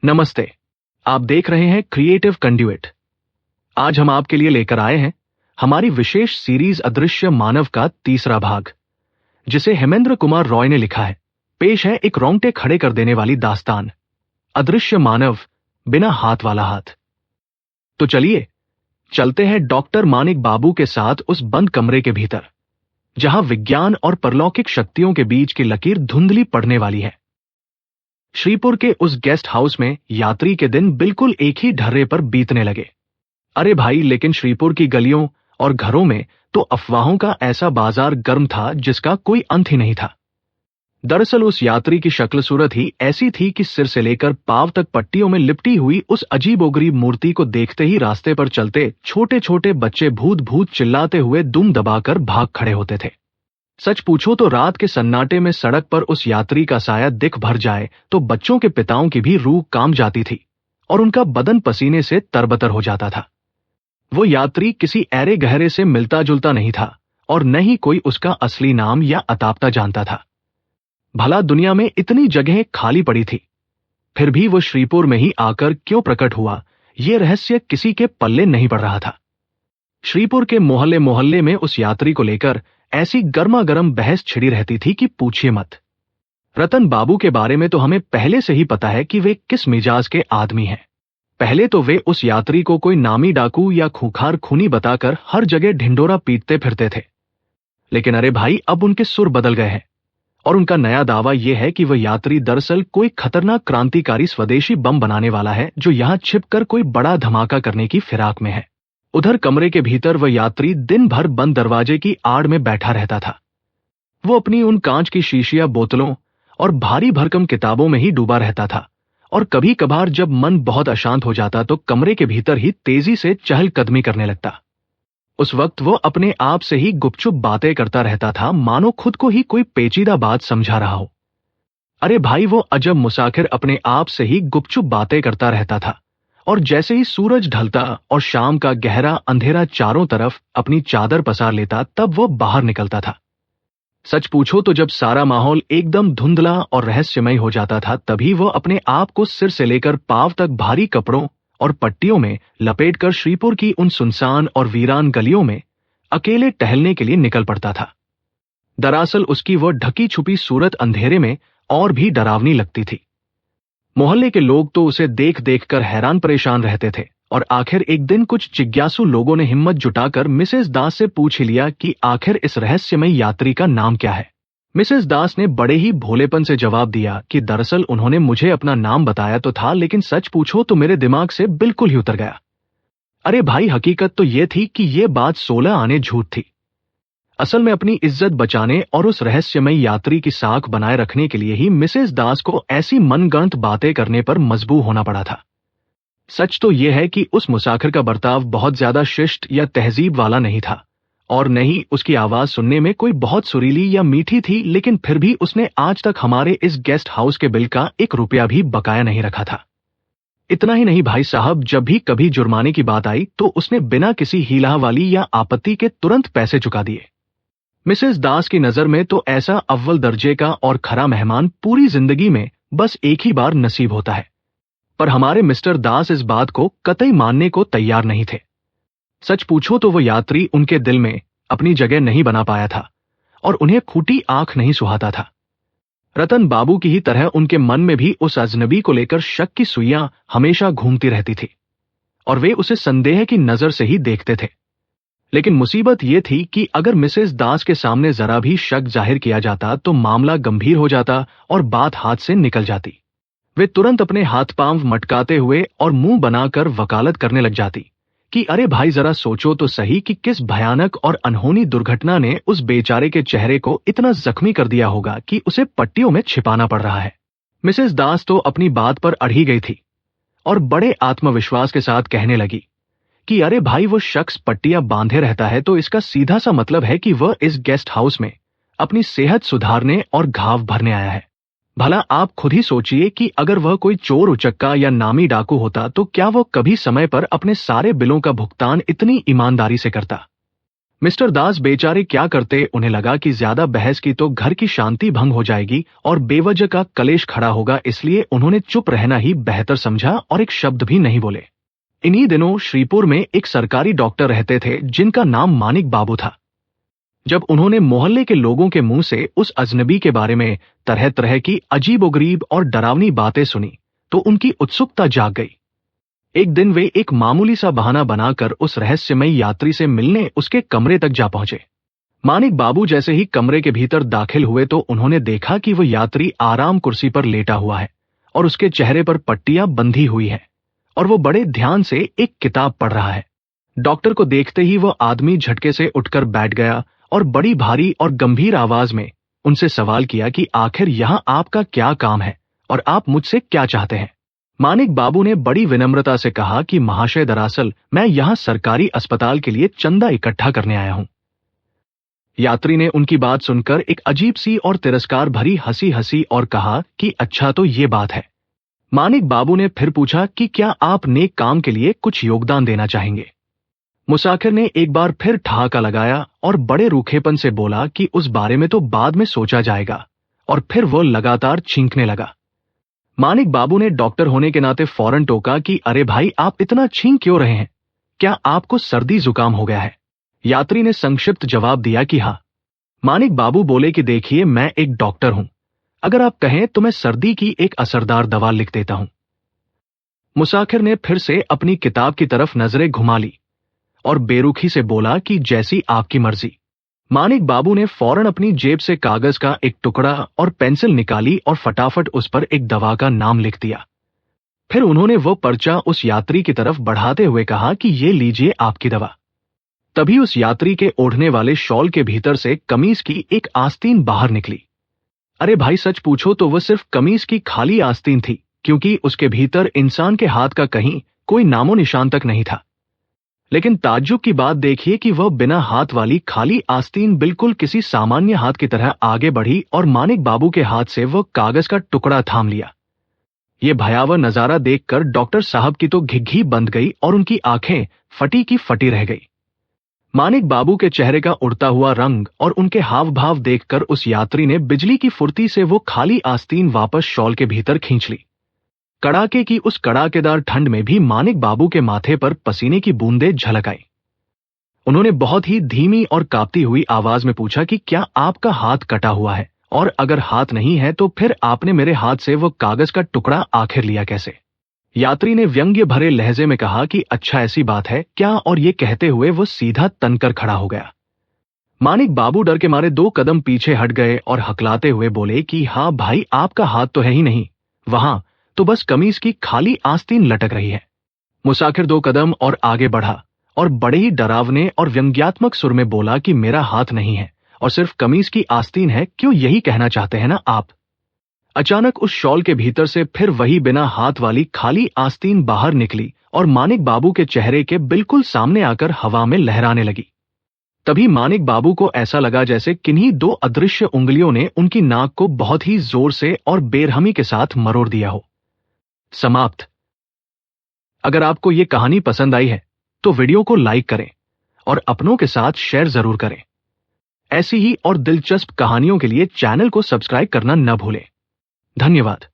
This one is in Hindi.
नमस्ते। आप देख रहे हैं क्रिएटिव कंड्यूइट। आज हम आपके लिए लेकर आए हैं हमारी विशेष सीरीज अदृश्य मानव का तीसरा भाग, जिसे हेमेंद्र कुमार रॉय ने लिखा है। पेश है एक रोंगटे खड़े कर देने वाली दास्तान, अदृश्य मानव बिना हाथ वाला हाथ। तो चलिए चलते हैं डॉक्टर मानिक बाबू के साथ उस बंद कमरे के भीतर, जहां विज्ञान और परलौकिक शक्तियों के बीच की लकीर धुंधली पड़ने वाली है। श्रीपुर के उस गेस्ट हाउस में यात्री के दिन बिल्कुल एक ही ढर्रे पर बीतने लगे। अरे भाई, लेकिन श्रीपुर की गलियों और घरों में तो अफवाहों का ऐसा बाजार गर्म था जिसका कोई अंत ही नहीं था। दरअसल उस यात्री की शक्ल सूरत ही ऐसी थी कि सिर से लेकर पांव तक पट्टियों में लिपटी हुई उस अजीबोगरीब मूर्ति को देखते ही रास्ते पर चलते छोटे छोटे बच्चे भूत भूत चिल्लाते हुए दुम दबाकर भाग खड़े होते थे। सच पूछो तो रात के सन्नाटे में सड़क पर उस यात्री का साया दिख भर जाए तो बच्चों के पिताओं की भी रूह काम जाती थी और उनका बदन पसीने से तरबतर हो जाता था। वो यात्री किसी ऐरे गहरे से मिलता जुलता नहीं था और न ही कोई उसका असली नाम या अतापता जानता था। भला दुनिया में इतनी जगहें खाली पड़ी थी, फिर भी वो श्रीपुर में ही आकर क्यों प्रकट हुआ, ये रहस्य किसी के पल्ले नहीं पड़ रहा था। श्रीपुर के मोहल्ले मोहल्ले में उस यात्री को लेकर ऐसी गर्मा गर्म बहस छिड़ी रहती थी कि पूछिए मत। रतन बाबू के बारे में तो हमें पहले से ही पता है कि वे किस मिजाज के आदमी हैं। पहले तो वे उस यात्री को कोई नामी डाकू या खूंखार खूनी बताकर हर जगह ढिंडोरा पीटते फिरते थे। लेकिन अरे भाई, अब उनके सुर बदल गए हैं और उनका नया दावा यह है कि वह यात्री दरअसल कोई खतरनाक क्रांतिकारी स्वदेशी बम बनाने वाला है जो यहां छिपकर कोई बड़ा धमाका करने की फिराक में है। उधर कमरे के भीतर वह यात्री दिन भर बंद दरवाजे की आड़ में बैठा रहता था। वो अपनी उन कांच की शीशिया बोतलों और भारी भरकम किताबों में ही डूबा रहता था और कभी कभार जब मन बहुत अशांत हो जाता तो कमरे के भीतर ही तेजी से चहलकदमी करने लगता। उस वक्त वो अपने आप से ही गुपचुप बातें करता रहता था, मानो खुद को ही कोई पेचीदा बात समझा रहा हो। अरे भाई, वो अजब मुसाफिर अपने आप से ही गुपचुप बातें करता रहता था और जैसे ही सूरज ढलता और शाम का गहरा अंधेरा चारों तरफ अपनी चादर पसार लेता, तब वो बाहर निकलता था। सच पूछो तो जब सारा माहौल एकदम धुंधला और रहस्यमय हो जाता था, तभी वो अपने आप को सिर से लेकर पांव तक भारी कपड़ों और पट्टियों में लपेटकर श्रीपुर की उन सुनसान और वीरान गलियों में अकेले टहलने के लिए निकल पड़ता था। दरअसल उसकी वह ढकी छुपी सूरत अंधेरे में और भी डरावनी लगती थी। मोहल्ले के लोग तो उसे देख देख कर हैरान परेशान रहते थे और आखिर एक दिन कुछ जिज्ञासु लोगों ने हिम्मत जुटाकर मिसेस दास से पूछ ही लिया कि आखिर इस रहस्यमय यात्री का नाम क्या है। मिसेस दास ने बड़े ही भोलेपन से जवाब दिया कि दरअसल उन्होंने मुझे अपना नाम बताया तो था, लेकिन सच पूछो तो मेरे दिमाग से बिल्कुल ही उतर गया। अरे भाई, हकीकत तो यह थी कि यह बात 16 आने झूठ थी। असल में अपनी इज्जत बचाने और उस रहस्यमय यात्री की साख बनाए रखने के लिए ही मिसेस दास को ऐसी मनगढ़ंत बातें करने पर मजबूर होना पड़ा था। सच तो यह है कि उस मुसाफिर का बर्ताव बहुत ज्यादा शिष्ट या तहजीब वाला नहीं था और न ही उसकी आवाज सुनने में कोई बहुत सुरीली या मीठी थी, लेकिन फिर भी उसने आज तक हमारे इस गेस्ट हाउस के बिल का 1 रुपया भी बकाया नहीं रखा था। इतना ही नहीं भाई साहब, जब भी कभी जुर्माने की बात आई तो उसने बिना किसी हीलावाली या आपत्ति के तुरंत पैसे चुका दिए। मिसेस दास की नजर में तो ऐसा अव्वल दर्जे का और खरा मेहमान पूरी जिंदगी में बस एक ही बार नसीब होता है। पर हमारे मिस्टर दास इस बात को कतई मानने को तैयार नहीं थे। सच पूछो तो वो यात्री उनके दिल में अपनी जगह नहीं बना पाया था और उन्हें खूटी आंख नहीं सुहाता था। रतन बाबू की ही तरह उनके मन में भी उस अजनबी को लेकर शक की सुइयां हमेशा घूमती रहती थी और वे उसे संदेह की नजर से ही देखते थे। लेकिन मुसीबत यह थी कि अगर मिसेस दास के सामने जरा भी शक जाहिर किया जाता तो मामला गंभीर हो जाता और बात हाथ से निकल जाती। वे तुरंत अपने हाथ पांव मटकाते हुए और मुंह बनाकर वकालत करने लग जाती कि अरे भाई, जरा सोचो तो सही कि किस भयानक और अनहोनी दुर्घटना ने उस बेचारे के चेहरे को इतना जख्मी कर दिया होगा कि उसे पट्टियों में छिपाना पड़ रहा है। मिसेस दास तो अपनी बात पर अड़ी गई थी और बड़े आत्मविश्वास के साथ कहने लगी कि अरे भाई, वो शख्स पट्टियां बांधे रहता है तो इसका सीधा सा मतलब है कि वह इस गेस्ट हाउस में अपनी सेहत सुधारने और घाव भरने आया है। भला आप खुद ही सोचिए कि अगर वह कोई चोर उचक्का या नामी डाकू होता तो क्या वह कभी समय पर अपने सारे बिलों का भुगतान इतनी ईमानदारी से करता। मिस्टर दास बेचारे क्या करते, उन्हें लगा कि ज्यादा बहस की तो घर की शांति भंग हो जाएगी और बेवजह का कलेश खड़ा होगा, इसलिए उन्होंने चुप रहना ही बेहतर समझा और एक शब्द भी नहीं बोले। इन्हीं दिनों श्रीपुर में एक सरकारी डॉक्टर रहते थे जिनका नाम मानिक बाबू था। जब उन्होंने मोहल्ले के लोगों के मुंह से उस अजनबी के बारे में तरह तरह की अजीबोगरीब और डरावनी बातें सुनी तो उनकी उत्सुकता जाग गई। एक दिन वे एक मामूली सा बहाना बनाकर उस रहस्यमय यात्री से मिलने उसके कमरे तक जा पहुंचे। मानिक बाबू जैसे ही कमरे के भीतर दाखिल हुए तो उन्होंने देखा कि वह यात्री आराम कुर्सी पर लेटा हुआ है और उसके चेहरे पर पट्टियां बंधी हुई है और वो बड़े ध्यान से एक किताब पढ़ रहा है। डॉक्टर को देखते ही वह आदमी झटके से उठकर बैठ गया और बड़ी भारी और गंभीर आवाज में उनसे सवाल किया कि आखिर यहां आपका क्या काम है और आप मुझसे क्या चाहते हैं। मानिक बाबू ने बड़ी विनम्रता से कहा कि महाशय, दरअसल मैं यहां सरकारी अस्पताल के लिए चंदा इकट्ठा करने आया हूं। यात्री ने उनकी बात सुनकर एक अजीब सी और तिरस्कार भरी हंसी हंसी और कहा कि अच्छा, तो ये बात है। मानिक बाबू ने फिर पूछा कि क्या आप नेक काम के लिए कुछ योगदान देना चाहेंगे। मुसाफिर ने एक बार फिर ठहाका लगाया और बड़े रूखेपन से बोला कि उस बारे में तो बाद में सोचा जाएगा, और फिर वो लगातार छींकने लगा। मानिक बाबू ने डॉक्टर होने के नाते फौरन टोका कि अरे भाई, आप इतना छींक क्यों रहे हैं? क्या आपको सर्दी जुकाम हो गया है? यात्री ने संक्षिप्त जवाब दिया कि हाँ। मानिक बाबू बोले कि देखिए, मैं एक डॉक्टर हूं, अगर आप कहें तो मैं सर्दी की एक असरदार दवा लिख देता हूं। मुसाफिर ने फिर से अपनी किताब की तरफ नजरें घुमा ली और बेरुखी से बोला कि जैसी आपकी मर्जी। मानिक बाबू ने फौरन अपनी जेब से कागज का एक टुकड़ा और पेंसिल निकाली और फटाफट उस पर एक दवा का नाम लिख दिया। फिर उन्होंने वो पर्चा उस यात्री की तरफ बढ़ाते हुए कहा कि ये लीजिए आपकी दवा। तभी उस यात्री के ओढ़ने वाले शॉल के भीतर से कमीज की एक आस्तीन बाहर निकली। अरे भाई, सच पूछो तो वह सिर्फ कमीज की खाली आस्तीन थी, क्योंकि उसके भीतर इंसान के हाथ का कहीं कोई नामो निशान तक नहीं था। लेकिन ताज्जुब की बात देखिए कि वह बिना हाथ वाली खाली आस्तीन बिल्कुल किसी सामान्य हाथ की तरह आगे बढ़ी और मानिक बाबू के हाथ से वह कागज का टुकड़ा थाम लिया। यह भयावह नजारा देखकर डॉक्टर साहब की तो घिघी बंद गई और उनकी आंखें फटी की फटी रह गई। मानिक बाबू के चेहरे का उड़ता हुआ रंग और उनके हाव भाव देखकर उस यात्री ने बिजली की फुर्ती से वो खाली आस्तीन वापस शॉल के भीतर खींच ली। कड़ाके की उस कड़ाकेदार ठंड में भी मानिक बाबू के माथे पर पसीने की बूंदें झलक आई। उन्होंने बहुत ही धीमी और कांपती हुई आवाज में पूछा कि क्या आपका हाथ कटा हुआ है, और अगर हाथ नहीं है तो फिर आपने मेरे हाथ से वो कागज का टुकड़ा आखिर लिया कैसे? यात्री ने व्यंग्य भरे लहजे में कहा कि अच्छा, ऐसी बात है क्या? और ये कहते हुए वो सीधा तनकर खड़ा हो गया। मानिक बाबू डर के मारे 2 कदम पीछे हट गए और हकलाते हुए बोले कि हाँ भाई, आपका हाथ तो है ही नहीं, वहां तो बस कमीज की खाली आस्तीन लटक रही है। मुसाफिर 2 कदम और आगे बढ़ा और बड़े ही डरावने और व्यंग्यात्मक सुर में बोला कि मेरा हाथ नहीं है और सिर्फ कमीज की आस्तीन है, क्यों यही कहना चाहते हैं ना आप? अचानक उस शॉल के भीतर से फिर वही बिना हाथ वाली खाली आस्तीन बाहर निकली और मानिक बाबू के चेहरे के बिल्कुल सामने आकर हवा में लहराने लगी। तभी मानिक बाबू को ऐसा लगा जैसे किन्हीं 2 अदृश्य उंगलियों ने उनकी नाक को बहुत ही जोर से और बेरहमी के साथ मरोड़ दिया हो। समाप्त। अगर आपको ये कहानी पसंद आई है तो वीडियो को लाइक करें और अपनों के साथ शेयर जरूर करें। ऐसी ही और दिलचस्प कहानियों के लिए चैनल को सब्सक्राइब करना न भूलें। धन्यवाद।